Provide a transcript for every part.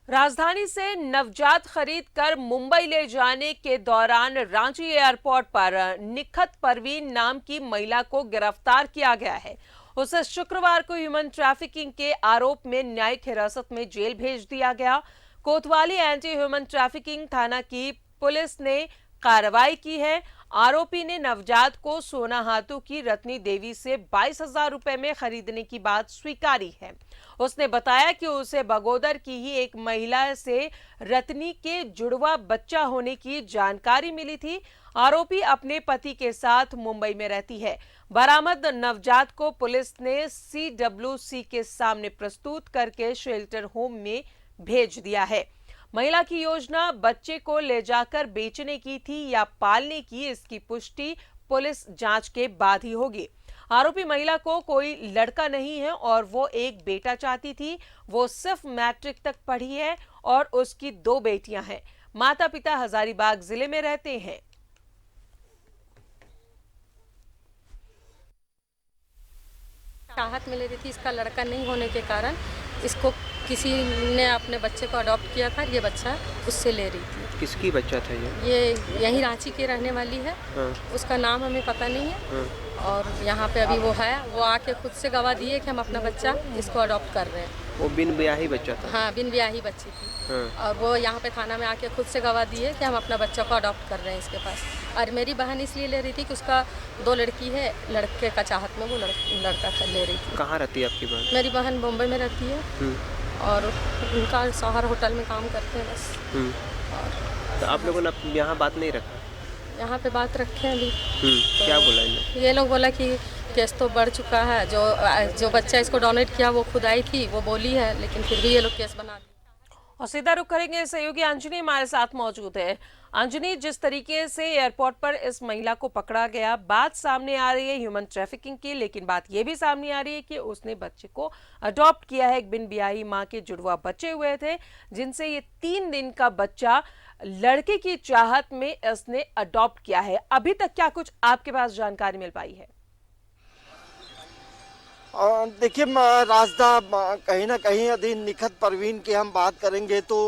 राजधानी से नवजात खरीद कर मुंबई ले जाने के दौरान रांची एयरपोर्ट पर निखत परवीन नाम की महिला को गिरफ्तार किया गया है। उसे शुक्रवार को ह्यूमन ट्रैफिकिंग के आरोप में न्यायिक हिरासत में जेल भेज दिया गया। कोतवाली एंटी ह्यूमन ट्रैफिकिंग थाना की पुलिस ने कार्रवाई की है। आरोपी ने नवजात को सोना हाथों की रत्नी देवी से 22,000 रुपए में खरीदने की बात स्वीकारी है। उसने बताया कि उसे बगोदर की ही एक महिला से रत्नी के जुड़वा बच्चा होने की जानकारी मिली थी। आरोपी अपने पति के साथ मुंबई में रहती है। बरामद नवजात को पुलिस ने CWC के सामने प्रस्तुत करके शेल्टर होम में भेज दिया है। महिला की योजना बच्चे को ले जाकर बेचने की थी या पालने की, इसकी पुष्टि पुलिस जांच के बाद ही होगी। आरोपी महिला को कोई लड़का नहीं है और वो एक बेटा चाहती थी। वो सिर्फ मैट्रिक तक पढ़ी है और उसकी 2 बेटियां हैं। माता पिता हजारीबाग जिले में रहते हैं। चाहत मिल रही थी, इसका लड़का नहीं होने के कारण इसको किसी ने अपने बच्चे को अडॉप्ट किया था। ये बच्चा उससे ले रही थी। किसकी बच्चा था ये यहीं रांची की रहने वाली है। हाँ। उसका नाम हमें पता नहीं है। हाँ। और यहाँ पे अभी वो है, वो आके खुद से गवाह दिए कि हम अपना बच्चा इसको अडॉप्ट कर रहे हैं। वो बिन ब्याही बच्चा था? हाँ, बिन ब्याही बच्ची थी। हाँ। और वो यहाँ पे थाना में आके खुद से गवाह दिए कि हम अपना बच्चा को अडॉप्ट कर रहे हैं इसके पास। और मेरी बहन इसलिए ले रही थी कि उसका 2 लड़की है, लड़के का चाहत में वो लड़का ले रही थी। कहाँ रहती है आपकी बहन? मेरी बहन मुंबई में रहती है और उनका शहर होटल में काम करते हैं बस। और तो आप लोगों ने यहाँ बात नहीं रखा? यहाँ पे बात रखे हैं अभी। तो क्या बोला इन्हें? ये लोग बोला कि केस तो बढ़ चुका है। जो बच्चा इसको डोनेट किया वो खुद आई थी, वो बोली है, लेकिन फिर भी ये लोग केस बना दिए। और सीधा रुख करेंगे, सहयोगी अंजनी हमारे साथ मौजूद है। अंजनी, जिस तरीके से एयरपोर्ट पर इस महिला को पकड़ा गया, बात सामने आ रही है ह्यूमन ट्रैफिकिंग की, लेकिन बात यह भी सामने आ रही है कि उसने बच्चे को अडॉप्ट किया है। एक बिन ब्याही मां के जुड़वा बच्चे हुए थे, जिनसे ये 3 दिन का बच्चा लड़के की चाहत में इसने अडॉप्ट किया है। अभी तक क्या कुछ आपके पास जानकारी मिल पाई है? देखिए राजदा, कहीं ना कहीं यदि निखत परवीन की हम बात करेंगे तो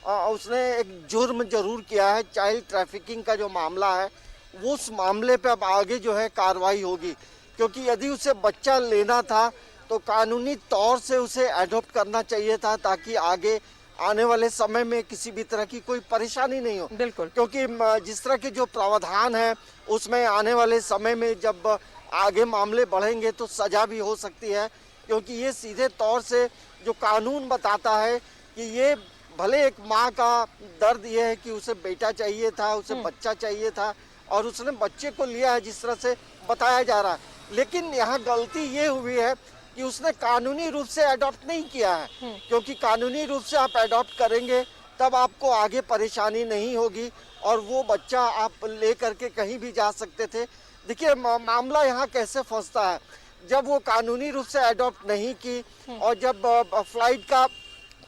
उसने एक जुर्म जरूर किया है। चाइल्ड ट्रैफिकिंग का जो मामला है वो उस मामले पे अब आगे जो है कार्रवाई होगी, क्योंकि यदि उसे बच्चा लेना था तो कानूनी तौर से उसे एडॉप्ट करना चाहिए था, ताकि आगे आने वाले समय में किसी भी तरह की कोई परेशानी नहीं हो। बिल्कुल, क्योंकि जिस तरह के जो प्रावधान है उसमें आने वाले समय में जब आगे मामले बढ़ेंगे तो सजा भी हो सकती है, क्योंकि ये सीधे तौर से जो कानून बताता है कि ये भले एक माँ का दर्द ये है कि उसे बेटा चाहिए था, उसे बच्चा चाहिए था और उसने बच्चे को लिया है जिस तरह से बताया जा रहा है, लेकिन यहाँ गलती ये हुई है कि उसने कानूनी रूप से अडॉप्ट नहीं किया है। क्योंकि कानूनी रूप से आप अडॉप्ट करेंगे तब आपको आगे परेशानी नहीं होगी और वो बच्चा आप ले करके कहीं भी जा सकते थे। देखिए मामला यहाँ कैसे फंसता है, जब वो कानूनी रूप से अडॉप्ट नहीं की और जब फ्लाइट का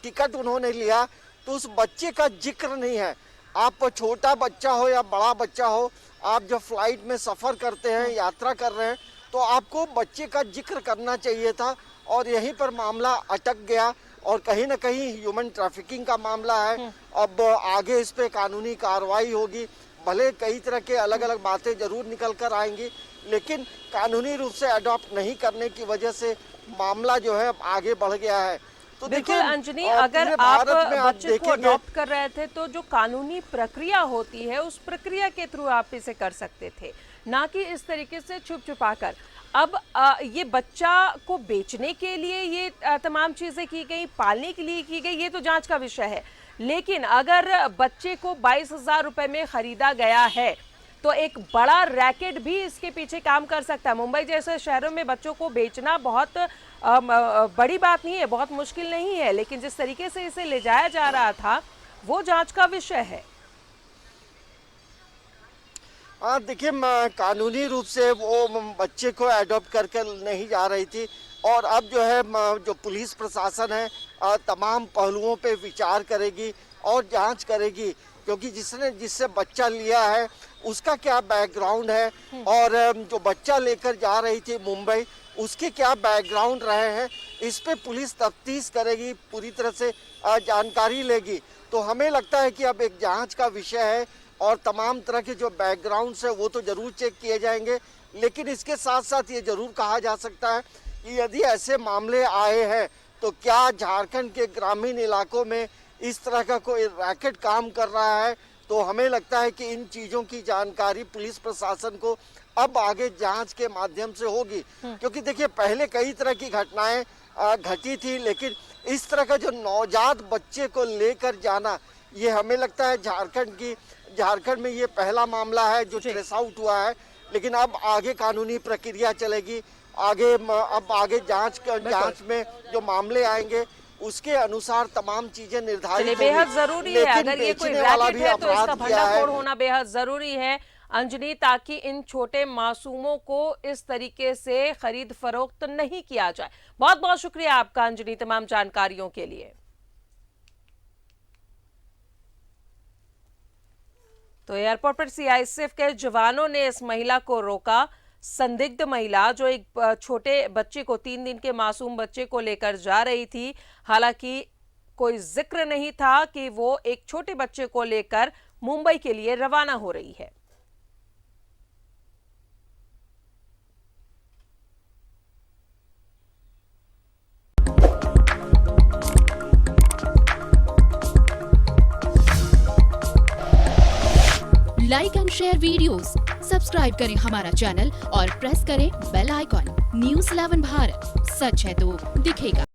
टिकट उन्होंने लिया तो उस बच्चे का जिक्र नहीं है। आप छोटा बच्चा हो या बड़ा बच्चा हो, आप जब फ्लाइट में सफ़र करते हैं, यात्रा कर रहे हैं, तो आपको बच्चे का जिक्र करना चाहिए था और यहीं पर मामला अटक गया और कहीं ना कहीं ह्यूमन ट्रैफिकिंग का मामला है। अब आगे इस पे कानूनी कार्रवाई होगी। भले कई तरह के अलग अलग बातें जरूर निकल कर आएंगी, लेकिन कानूनी रूप से अडॉप्ट नहीं करने की वजह से मामला जो है आगे बढ़ गया है। तो बिल्कुल अंजनी, अगर आप बच्चे को अडॉप्ट कर रहे थे तो जो कानूनी प्रक्रिया होती है उस प्रक्रिया के थ्रू आप इसे कर सकते थे, ना कि इस तरीके से छुप छुपा कर। अब ये बच्चा को बेचने के लिए ये तमाम चीजें की गई, पालने के लिए की गई, ये तो जांच का विषय है। लेकिन अगर बच्चे को 22,000 रुपए में खरीदा गया है तो एक बड़ा रैकेट भी इसके पीछे काम कर सकता है। मुंबई जैसे शहरों में बच्चों को बेचना बहुत बड़ी बात नहीं है, बहुत मुश्किल नहीं है, लेकिन जिस तरीके से इसे ले जाया जा रहा था वो जांच का विषय है। देखिए कानूनी रूप से वो बच्चे को अडॉप्ट करके नहीं जा रही थी और अब जो है जो पुलिस प्रशासन है तमाम पहलुओं पे विचार करेगी और जांच करेगी, क्योंकि जिससे बच्चा लिया है उसका क्या बैकग्राउंड है और जो बच्चा लेकर जा रही थी मुंबई उसके क्या बैकग्राउंड रहे हैं, इस पे पुलिस तफ्तीश करेगी, पूरी तरह से जानकारी लेगी। तो हमें लगता है कि अब एक जांच का विषय है और तमाम तरह के जो बैकग्राउंड्स है वो तो जरूर चेक किए जाएंगे, लेकिन इसके साथ साथ ये जरूर कहा जा सकता है कि यदि ऐसे मामले आए हैं तो क्या झारखंड के ग्रामीण इलाकों में इस तरह का कोई रैकेट काम कर रहा है। तो हमें लगता है कि इन चीज़ों की जानकारी पुलिस प्रशासन को अब आगे जांच के माध्यम से होगी, क्योंकि देखिए पहले कई तरह की घटनाएं घटी थी, लेकिन इस तरह का जो नवजात बच्चे को लेकर जाना, ये हमें लगता है झारखंड में ये पहला मामला है जो ट्रेस आउट हुआ है। लेकिन अब आगे कानूनी प्रक्रिया चलेगी, अब आगे जांच में जो मामले आएंगे उसके अनुसार तमाम चीजें निर्धारित होंगी। बेहद जरूरी है, अगर ये कोई रैकेट है तो इसका भंडाफोड़ होना बेहद जरूरी है अंजनी, ताकि इन छोटे मासूमों को इस तरीके से खरीद फरोख्त नहीं किया जाए। बहुत बहुत शुक्रिया आपका अंजनी, तमाम जानकारियों के लिए। तो एयरपोर्ट पर सीआईएसएफ के जवानों ने इस महिला को रोका। संदिग्ध महिला जो एक छोटे बच्चे को 3 दिन के मासूम बच्चे को लेकर जा रही थी, हालांकि कोई जिक्र नहीं था कि वो एक छोटे बच्चे को लेकर मुंबई के लिए रवाना हो रही है। Like and share videos, subscribe करें हमारा चैनल और प्रेस करें बेल आइकॉन। न्यूज़ 11 भारत, सच है तो दिखेगा।